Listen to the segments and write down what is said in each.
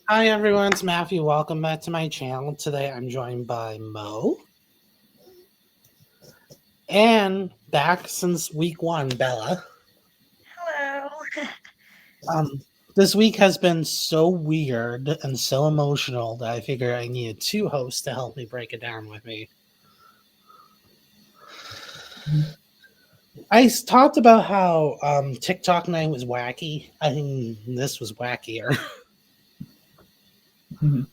Hi everyone, it's Matthew. Welcome back to my channel. Today I'm joined by Mo and back since week one, Bella. Hello. Um, this week has been so weird and so emotional that I figured I needed two hosts to help me break it down with me. I talked about how TikTok night was wacky. I think this was wackier. Mhm.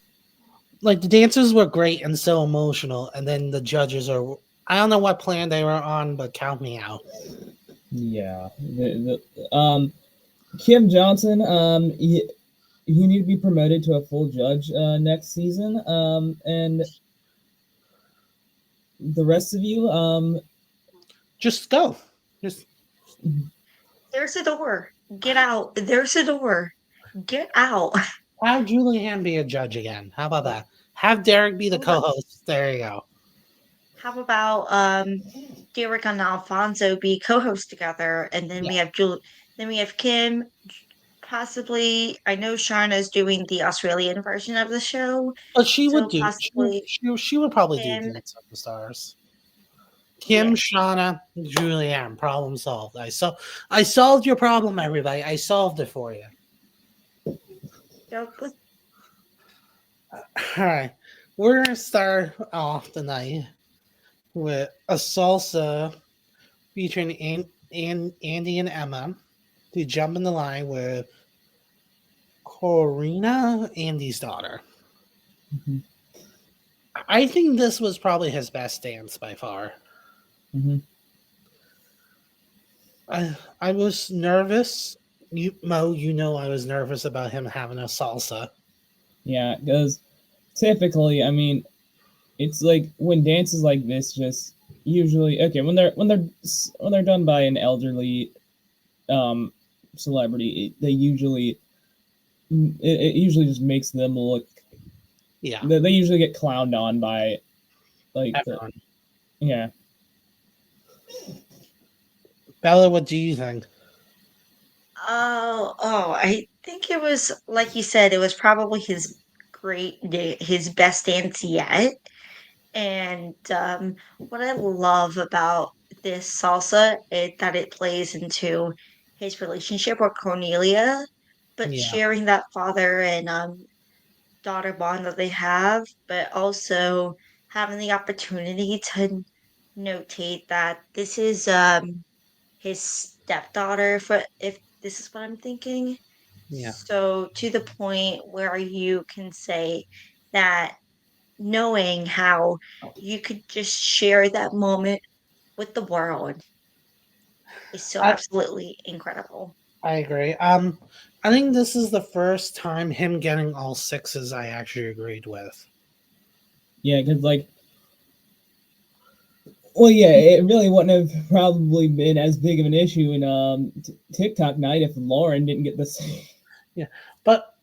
Like the dancers were great and so emotional, and then the judges are. I don't know what plan they were on, but count me out. Yeah. Kim Johnson, he need to be promoted to a full judge next season. And the rest of you, Just go. Just There's a door. Get out. There's a door. Get out. have Julianne be a judge again. How about that? Have Derek be the How about, co-host. There you go. how about Derek and Alfonso be co-hosts together, and then Yeah, we have Kim. Possibly, I know Sharna's doing the Australian version of the show, but she would so do. possibly She would probably do Kim. Dance of the Stars. Kim, Yes. Shauna, Julianne. Problem solved. I solved your problem, everybody. I solved it for you. Yep. All right, we're gonna start off the night with a salsa featuring Andy and Emma to jump in the line with Corina, Andy's daughter. mhm, I think this was probably his best dance by far. mhm. I was nervous. Mo, you know I was nervous about him having a salsa. Yeah, because typically, I mean, it's like when dances like this just usually okay when they're done by an elderly um celebrity, they usually it usually just makes them look. Yeah, They usually get clowned on by like the everyone. yeah. Bella, what do you think? I think it was like you said. It was probably his best dance yet. And what I love about this salsa is that it plays into his relationship with Cornelia, but Yeah, sharing that father and daughter bond that they have, but also having the opportunity to notate that this is his stepdaughter, for if this is what I'm thinking. yeah. So to the point where you can say that knowing how you could just share that moment with the world is so I absolutely incredible. I agree. I think this is the first time him getting all sixes I actually agreed with. Yeah, because like, well, yeah, it really wouldn't have probably been as big of an issue in TikTok night if Lauren didn't get this. Yeah, but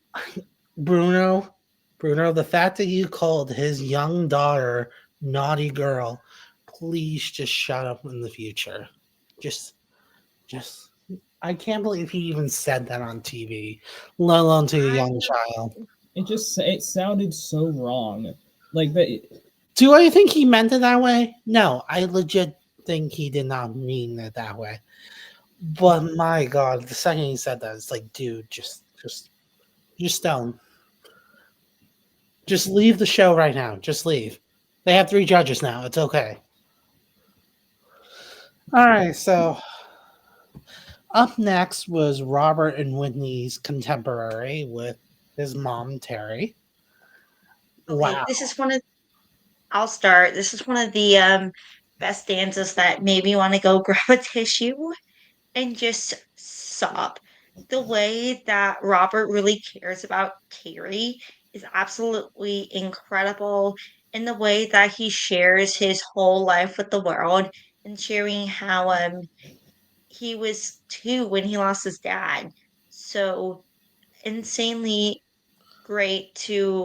Bruno, Bruno, the fact that you called his young daughter naughty girl, please just shut up in the future. Just, just. I can't believe he even said that on TV, let alone to a I young child. It sounded so wrong. Like that. Do I think he meant it that way? No, I legit think he did not mean it that way. But my God, the second he said that, it's like, dude, just don't. Just leave the show right now. Just leave. They have three judges now. It's okay. All right, so up next was Robert and Whitney's contemporary with his mom, Terry. okay. Wow. This is one of I'll start. This is one of the best dances that made me want to go grab a tissue and just sob. The way that Robert really cares about Terry is absolutely incredible. In the way that he shares his whole life with the world and sharing how he was two when he lost his dad. So insanely great to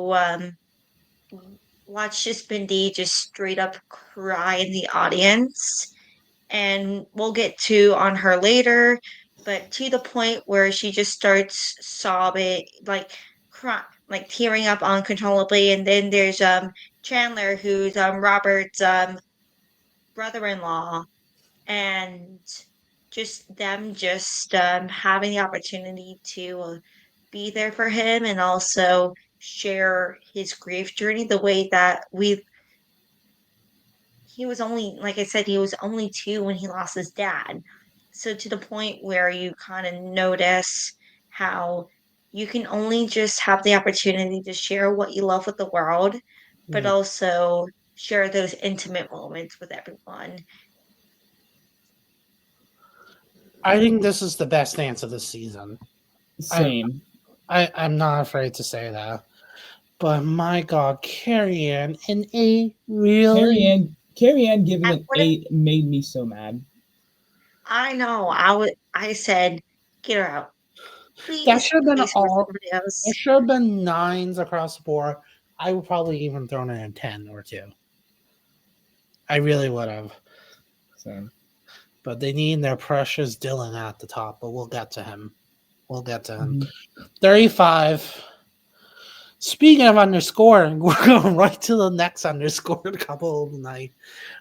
watch this Bindi just straight up cry in the audience. And we'll get to on her later, but to the point where she just starts sobbing, like cry, like tearing up uncontrollably, and then there's Chandler, who's Robert's brother-in-law, and just them just having the opportunity to be there for him and also share his grief journey the way that he was only, like I said, he was only 2 when he lost his dad. So to the point where you kind of notice how you can only just have the opportunity to share what you love with the world, but Yeah. also share those intimate moments with everyone. I think this is the best dance of the season. I, Same. I'm not afraid to say that. But my God, Carrie Ann in a really Carrie Ann giving I an would have, 8 made me so mad. I know, I said, get her out. that Please should have been replace her with all. somebody It else. should have been nines across the board. I would probably even thrown in a 10 or two. I really would have. Same. But they need their precious Dylan at the top. But we'll get to him. We'll get to him. Mhm. 35. Speaking of underscoring, we're going right to the next underscored couple of the night.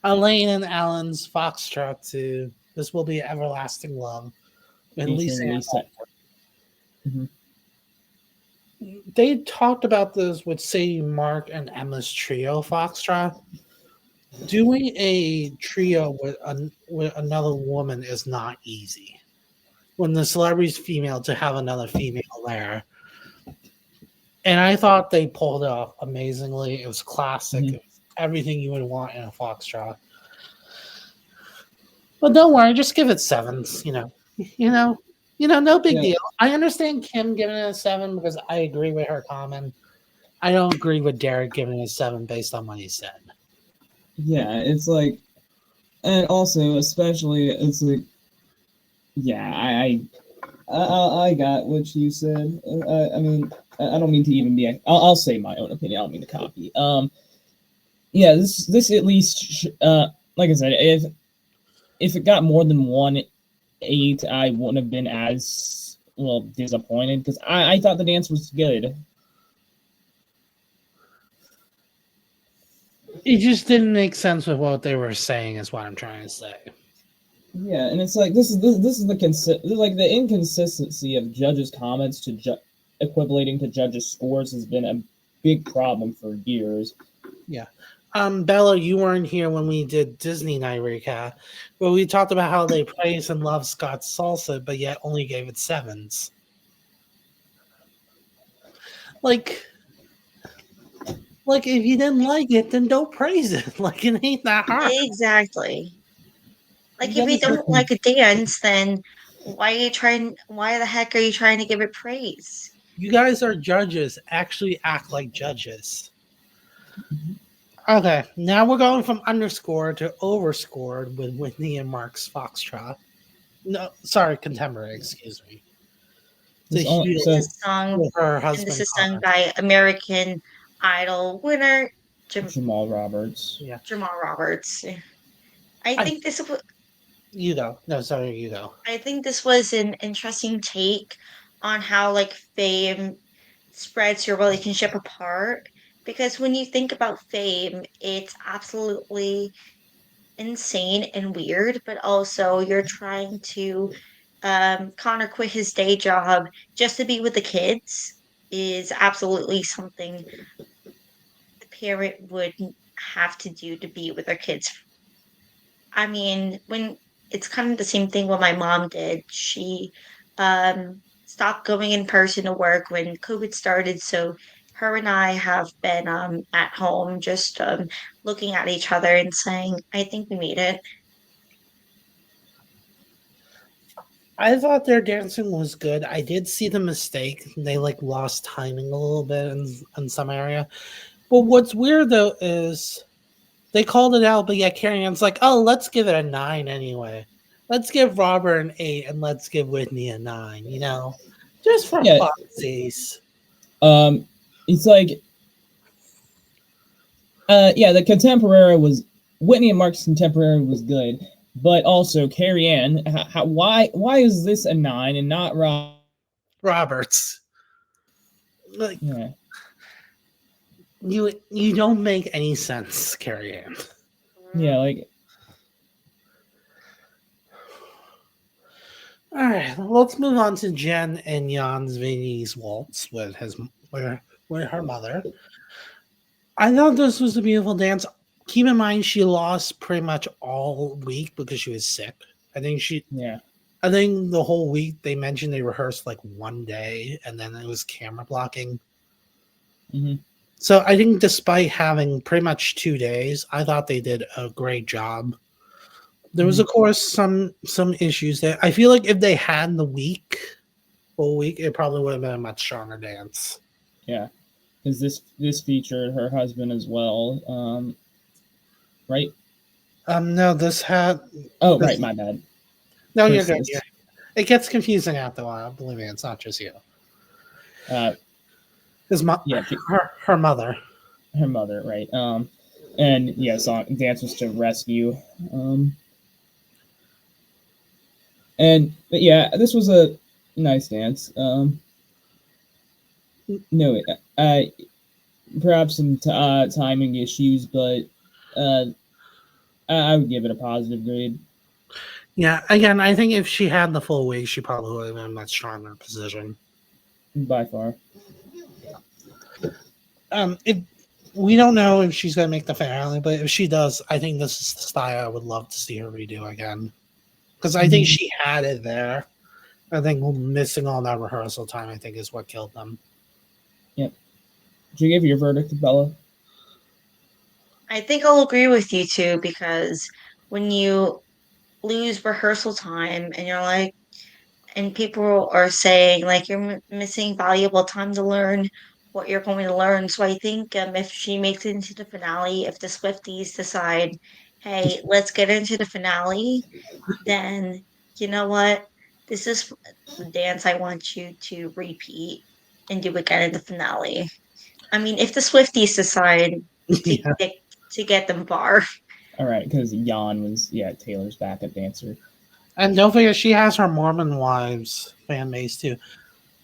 Elaine and Alan's Foxtrot to This Will Be Everlasting Love. And Lisa. Featuring Lisa. Mhm. They talked about this with Sadie, Mark, and Emma's trio Foxtrot. Doing a trio with another woman is not easy. When the celebrity's female, to have another female there. And I thought they pulled it off amazingly. It was classic. Mhm. It was everything you would want in a Foxtrot. But don't worry, just give it sevens. No big Yeah, deal. I understand Kim giving it a 7 because I agree with her comment. I don't agree with Derek giving it a 7 based on what he said. yeah, it's like, and also especially it's like, yeah, I got what you said. I mean, I don't mean to even be. I'll say my own opinion. I don't mean to copy. Yeah, this at least, like I said, if it got more than 1 8, I wouldn't have been as well disappointed because I thought the dance was good. It just didn't make sense with what they were saying, is what I'm trying to say. Yeah, and it's like this is like the inconsistency of judges' comments to equating to judges' scores has been a big problem for years. Yeah. Bella, you weren't here when we did Disney Night Recap, but we talked about how they praised and loved Scott's salsa, but yet only gave it sevens. Like, if you didn't like it, then don't praise it. Like, it ain't that hard. Exactly. You Like if you guys don't like a dance, then why the heck are you trying to give it praise? You guys are judges. Actually act like judges. Okay, now we're going from underscore to overscored with Whitney and Mark's Foxtrot. No, sorry, contemporary, excuse me. The this all, This so heel is sung with her and this husband is sung Connor. by American Idol winner Jamal Roberts. Yeah. Jamal Roberts. I I think this w- You go. No, sorry, you go. I think this was an interesting take on how like fame spreads your relationship apart, because when you think about fame, it's absolutely insane and weird, but also you're trying to Connor quit his day job just to be with the kids is absolutely something the parent would have to do to be with their kids. I mean, when it's kind of the same thing what my mom did. She stopped going in person to work when COVID started, so her and I have been at home just looking at each other and saying, I think we made it. I thought their dancing was good. I did see the mistake. They lost timing a little bit in some area. But what's weird though is they called it out, but yet Carrie Ann's like, oh, let's give it a 9 anyway. Let's give Robert an 8 and let's give Whitney a 9, Just for Yeah, funsies. it's like, yeah, the contemporary was Whitney and Mark's contemporary was good, but also Carrie Ann. Why is this a 9 and not Rob? Roberts. Like, Yeah. You don't make any sense, Carrie Ann. Yeah, like All right, let's move on to Jen and Jan's Vinny's waltz with her mother. I thought this was a beautiful dance. Keep in mind she lost pretty much all week because she was sick. I think she yeah. I think the whole week they mentioned they rehearsed like one day and then it was camera blocking. Hmm. So I think despite having pretty much 2 days, I thought they did a great job. There was Hmm. of course some issues there. I feel like if they had the full week, it probably would have been a much stronger dance. Yeah, because this featured her husband as well. Right? No, this had Oh, right. this. My bad. No, Her you're good. sis. It gets confusing after a while. Believe me, it's not just you. Uh, yeah, Her mother. her mother. Right. And yeah, song dance was to rescue. Um, but yeah, this was a nice dance. No, perhaps some timing issues, but uh, I would give it a positive grade Yeah, again, I think if she had the full week, she probably would have been in a much stronger position. by far. If we don't know if she's gonna make the finale, but if she does, I think this is the style I would love to see her redo again. Because I think Mhm. she had it there. I think missing all that rehearsal time, I think, is what killed them. Yep. Did you give your verdict, Bella? I think I'll agree with you too because when you lose rehearsal time and you're like, and people are saying like you're missing valuable time to learn what you're going to learn. So I think if she makes it into the finale, if the Swifties decide, hey, let's get into the finale, then you know what? This is the dance I want you to repeat and do again in the finale. I mean, if the Swifties decide to Yeah. get to get them far. All right, because Jan was Taylor's backup dancer. And don't forget, she has her Mormon wives fan base too.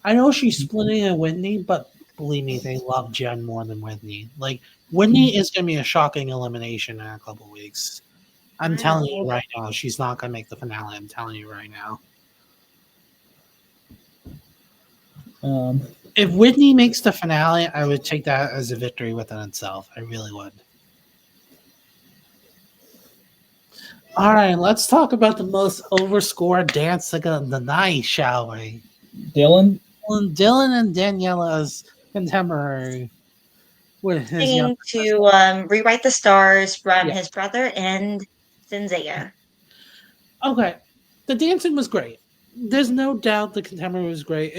I know she's splitting it with Whitney, but believe me, they love Jen more than Whitney. Like Whitney is going to be a shocking elimination in a couple weeks. I'm I telling you know. right now, she's not going to make the finale. I'm telling you right now. Um, If Whitney makes the finale, I would take that as a victory within itself. I really would. All right, let's talk about the most overscored dance of the night, shall we? Dylan. Dylan and Daniela's contemporary with his younger Singing to sister. Rewrite the Stars from Yeah. his brother and Zendaya. Okay, the dancing was great. There's no doubt the contemporary was great.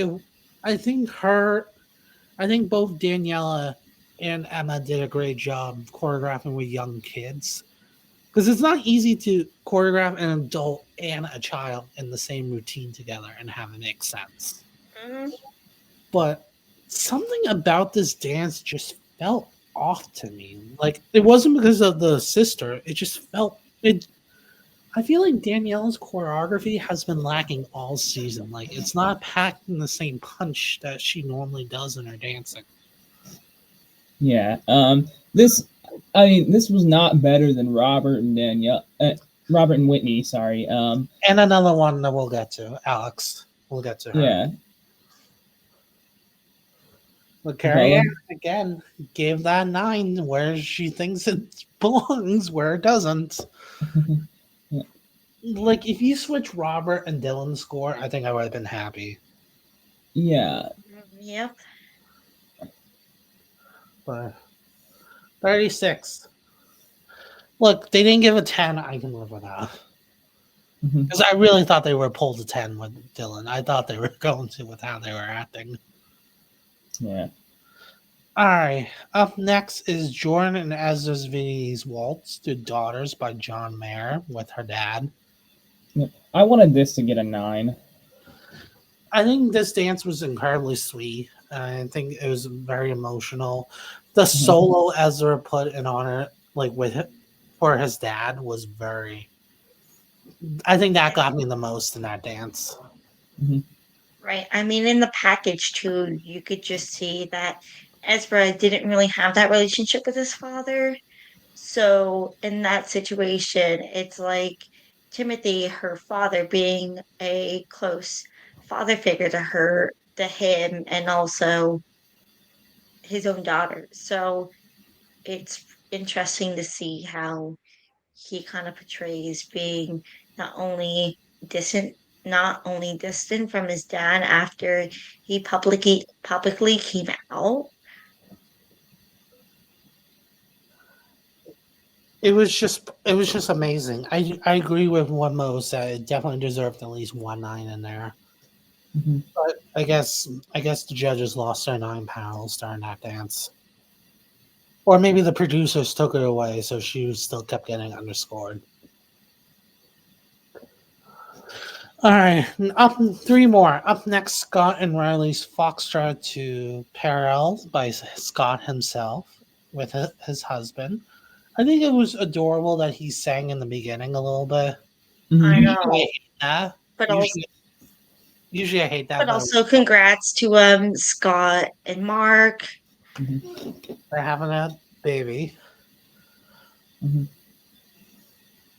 I think I think both Daniela and Emma did a great job choreographing with young kids because it's not easy to choreograph an adult and a child in the same routine together and have it make sense. Mhm. But something about this dance just felt off to me. Like it wasn't because of the sister; it just felt it. I feel like Danielle's choreography has been lacking all season. Like it's not packing the same punch that she normally does in her dancing. Yeah. This, this was not better than Robert and Danielle. Robert and Whitney. Sorry. And another one that we'll get to, Alex. We'll get to her. Yeah. But Carrie Bella. Ann, again, gave that 9 where she thinks it belongs, where it doesn't. Yeah. Like, if you switch Robert and Dylan's score, I think I would have been happy. Yeah. Yep. But 36. Look, they didn't give a 10. I can live with that. Mhm. Because I really thought they were pulled to 10 with Dylan. I thought they were going to with how they were acting. Yeah. All right. Up next is Jordan and Ezra's Vinny's Waltz to Daughters by John Mayer with her dad. Yeah. I wanted this to get a 9. I think this dance was incredibly sweet. I think it was very emotional. The Mhm. solo Ezra put in on it, like for his dad, was very. I think that got me the most in that dance. Mhm. Right. I mean, in the package too, you could just see that Ezra didn't really have that relationship with his father. So in that situation, it's like Timothy, her father, being a close father figure to her, to him, and also his own daughter. So it's interesting to see how he kind of portrays being not only distant not only distant from his dad after he publicly came out. It was just amazing. I agree with what Mo said. It definitely deserved at least 1 9 in there. Hmm. But I guess the judges lost their 9 panels during that dance. Or maybe the producers took it away, so she still kept getting underscored. All right, up three more. Up next, Scott and Riley's Foxtrot to Peril by Scott himself with his husband. I think it was adorable that he sang in the beginning a little bit. Hmm. I Usually I know, hate that. but also Usually I hate that, but but also congrats to Scott and Mark. Hmm. they're having a baby. Hmm.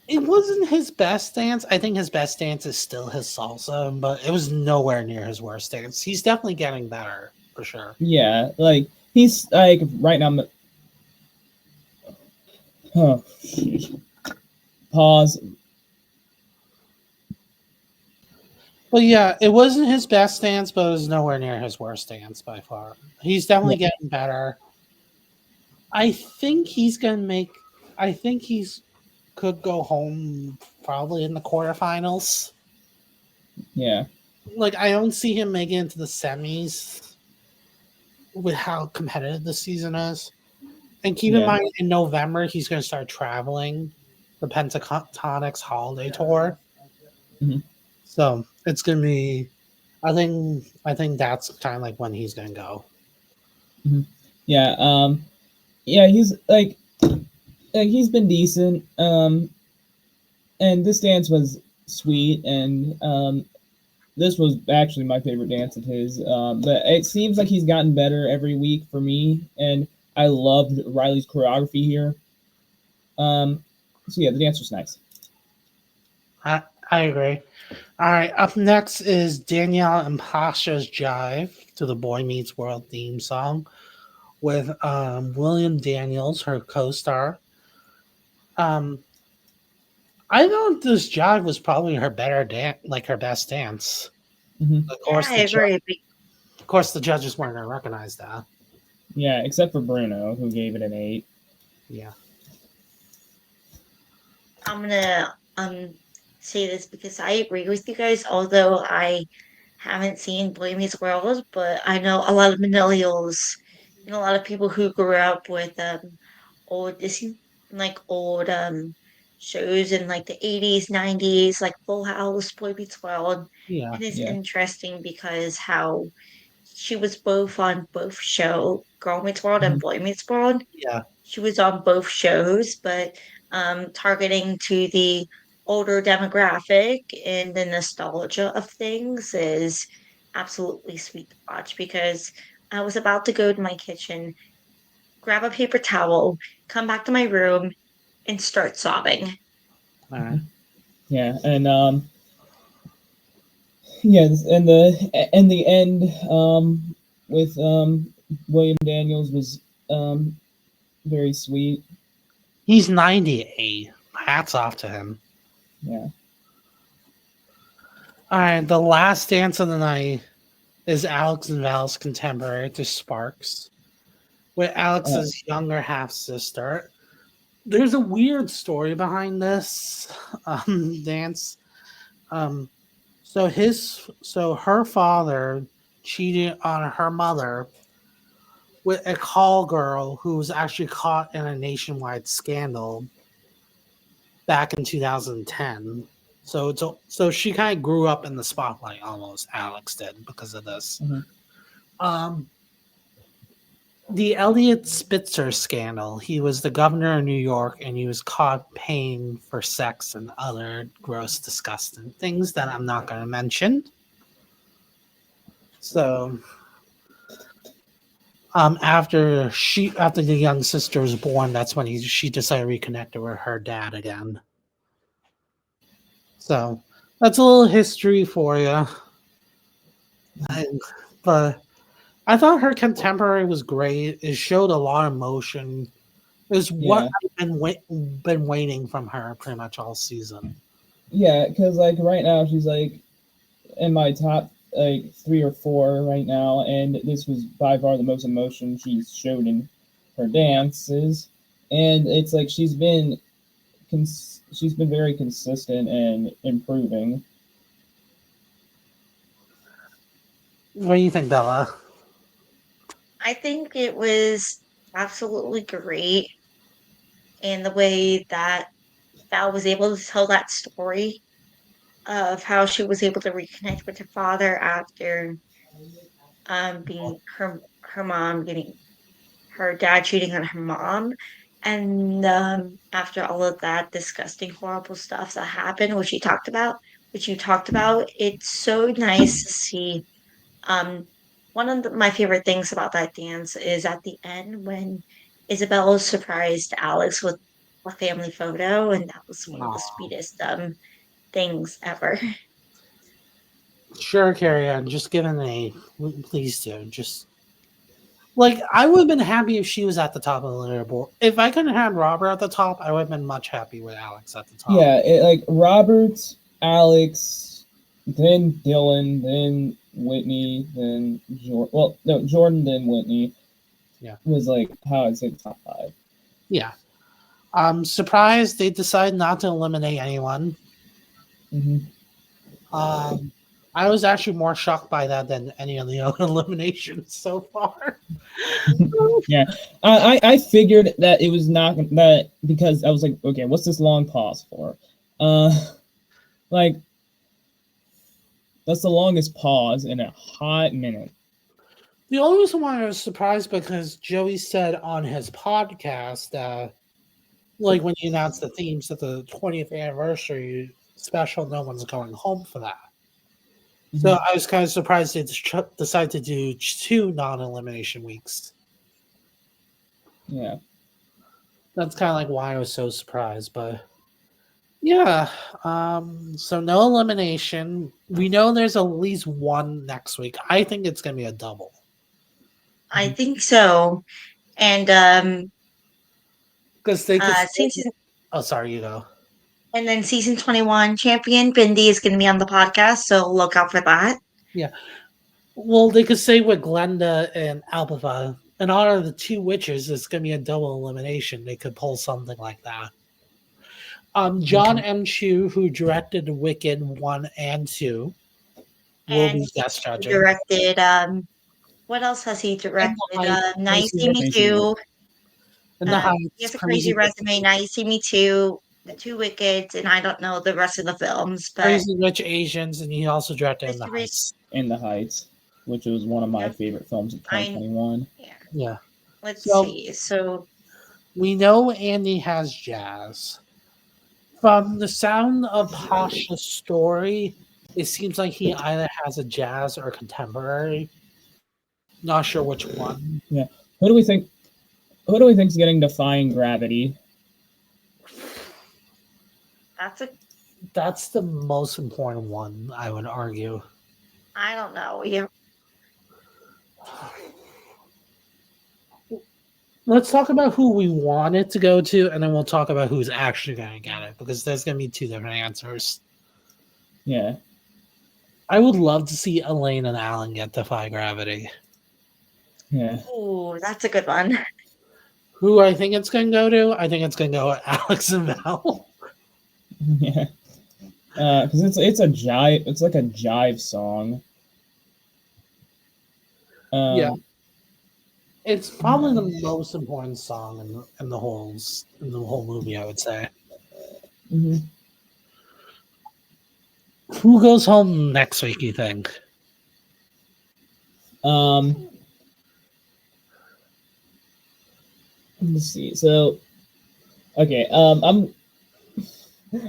It wasn't his best dance. I think his best dance is still his salsa, but it was nowhere near his worst dance. He's definitely getting better for sure. Yeah, like he's like right now. Oh, pause. But yeah, it wasn't his best dance, but it was nowhere near his worst dance by far. He's definitely Yeah, getting better. I think he's gonna make. I think he's could go home probably in the quarterfinals. yeah, Like I don't see him making it to the semis with how competitive the season is. And keep in yeah. mind, in November he's going to start traveling the Pentatonics holiday tour. Hmm. So it's going to be. I think that's kind of like when he's going to go. Hmm. Yeah. Yeah. He's like he's been decent. And this dance was sweet, and this was actually my favorite dance of his. But it seems like he's gotten better every week for me, and I loved Riley's choreography here. Um, so yeah, the dance was nice. I agree. All right, up next is Danielle and Pasha's Jive to the Boy Meets World theme song with William Daniels, her co-star. Um, I thought this Jive was probably her better dance, like her best dance. Hmm. Of Yeah, course, I agree. of course, the judges weren't going to recognize that. Yeah, except for Bruno, who gave it an 8. Yeah. I'm gonna say this because I agree with you guys, although I haven't seen Boy Meets World, but I know a lot of millennials and a lot of people who grew up with old Disney like old shows in like the 80s, 90s, like Full House, Boy Meets World. Yeah. And it's Yeah. interesting because how she was both on both show Girl Meets World and Hmm. Boy Meets World. Yeah. She was on both shows, but targeting to the older demographic and the nostalgia of things is absolutely sweet to watch because I was about to go to my kitchen, grab a paper towel, come back to my room, and start sobbing. All Hmm. right. Yeah, and yeah, and the end with William Daniels was very sweet. He's 98. Hats off to him. Yeah. All right. The last dance of the night is Alex and Val's contemporary to Sparks with Uh, Alex's younger half sister. There's a weird story behind this dance. Um, so her father cheated on her mother with a call girl who was actually caught in a nationwide scandal back in 2010. So she kind of grew up in the spotlight almost. Alex did because of this. mhm. Um, the Elliot Spitzer scandal. He was the governor of New York, and he was caught paying for sex and other gross, disgusting things that I'm not going to mention. So After the young sister was born, that's when she decided to reconnect with her dad again. So that's a little history for you. But I thought her contemporary was great. It showed a lot of emotion. Is what Yeah. I've been waiting from her pretty much all season. Yeah, because like right now she's like in my top like 3 or 4 right now, and this was by far the most emotion she's showed in her dances, and it's like she's been very consistent and improving. What do you think, Bella? I think it was absolutely great in the way that Val was able to tell that story of how she was able to reconnect with her father after being her mom getting her dad cheating on her mom. And after all of that disgusting, horrible stuff that happened, which you talked about, it's so nice to see. Um, one of my favorite things about that dance is at the end when Isabella surprised Alex with a family photo, and that was one of the Aw. sweetest things ever. Sure, carry on. Just give an A. Please do. Just like I would have been happy if she was at the top of the leaderboard. If I couldn't have Robert at the top, I would have been much happy with Alex at the top. Yeah, like Robert, Alex, then Dylan, then Whitney, then Jordan. Well, no, Jordan, then Whitney. Yeah. Was like how I'd say top 5. Yeah. I'm surprised they decided not to eliminate anyone. Mm-hmm. I was actually more shocked by that than any of the other eliminations so far. Yeah, I figured that it was not that because I was like, okay, what's this long pause for? Like that's the longest pause in a hot minute. The only reason why I was surprised because Joey said on his podcast that, like, when he announced the themes of the 20th anniversary special, no one's going home for that. So Mm-hmm. I was kind of surprised they decided to do 2 non-elimination weeks. Yeah. That's kind of like why I was so surprised, but yeah. So no elimination. We know there's at least one next week. I think it's gonna be a double. I think so. And Because they could season oh sorry, you go. and then season 21 champion Bindi is going to be on the podcast, so look out for that. Yeah. Well, they could say with Glenda and Alpha, in honor of the 2 witches, it's gonna be a double elimination. They could pull something like that. John M. Chu, who directed Wicked 1 and 2, will And be he guest judging. directed what else has he And directed? the Now You Heights, See Me Too. and the He has Heights, a crazy resume. Now You See Me Too, The Two Wickeds, and I don't know the rest of the films, but Crazy Rich Asians, and he also directed In the Mr. Rich, Heights. In the Heights, which was one of my yep, favorite films of I 2021. yeah. Yeah. Let's So see. So we know Andy has jazz. From the sound of Pasha's story, it seems like he either has a jazz or contemporary. Not sure which one. Yeah. Who do we think? Who do we think's getting Defying Gravity? That's the most important one, I would argue. I don't know. Yeah, Let's talk about who we want it to go to, and then we'll talk about who's actually going to get it, because there's going to be 2 different answers. Yeah. I would love to see Elaine and Alan get Defy Gravity. Yeah. oh, that's a good one. Who I think it's going to go to? I think it's going to go with Alex and Val. Yeah. Because it's a jive. It's like a jive song. Yeah. It's probably the most important song in the whole movie, I would say. Mm-hmm. Who goes home next week, you think? Let's see. So, okay. I'm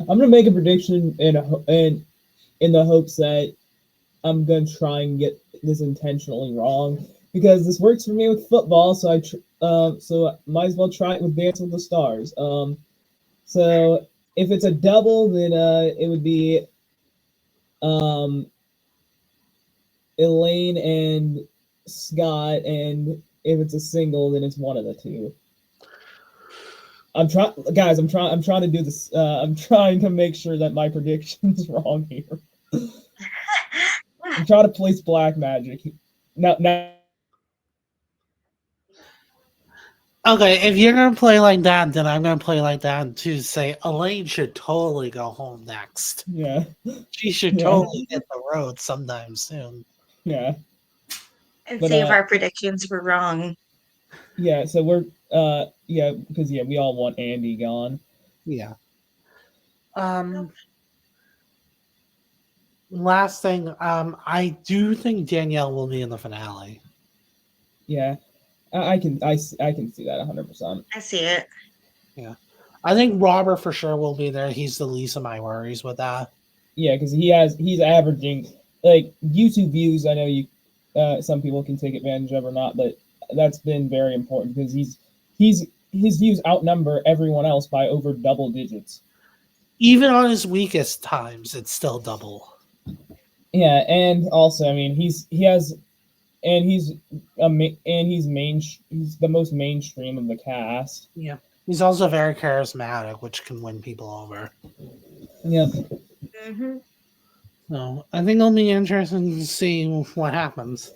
gonna make a prediction in the hopes that I'm gonna try and get this intentionally wrong. because this works for me with football, so so might as well try it with Dance with the Stars. So if it's a double, then it would be um Elaine and Scott, and if it's a single, then it's one of the two. I'm trying, guys. I'm trying to do this. I'm trying to make sure that my prediction's wrong here. I'm trying to place black magic. Now. Okay, if you're gonna play like that, then I'm gonna play like that to say Elaine should totally go home next. Yeah. She should Yeah. totally hit the road sometime soon. Yeah. And But see if our predictions were wrong. yeah. So we're yeah, because yeah, we all want Andy gone. Yeah. Last thing, I do think Danielle will be in the finale. Yeah. I can see that 100%. I see it. Yeah. I think Robert for sure will be there. He's the least of my worries with that. Yeah, because he's averaging like YouTube views. I know some people can take advantage of or not, but that's been very important because his views outnumber everyone else by over double digits. Even on his weakest times, it's still double. Yeah, and also, I mean, he's the most mainstream of the cast. Yeah. He's also very charismatic, which can win people over. Yeah. Mm-hmm. So I think it'll be interesting to see what happens.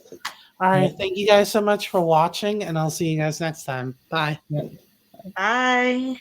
All right. Yeah. Thank you guys so much for watching, and I'll see you guys next time. Bye. Yeah. Bye.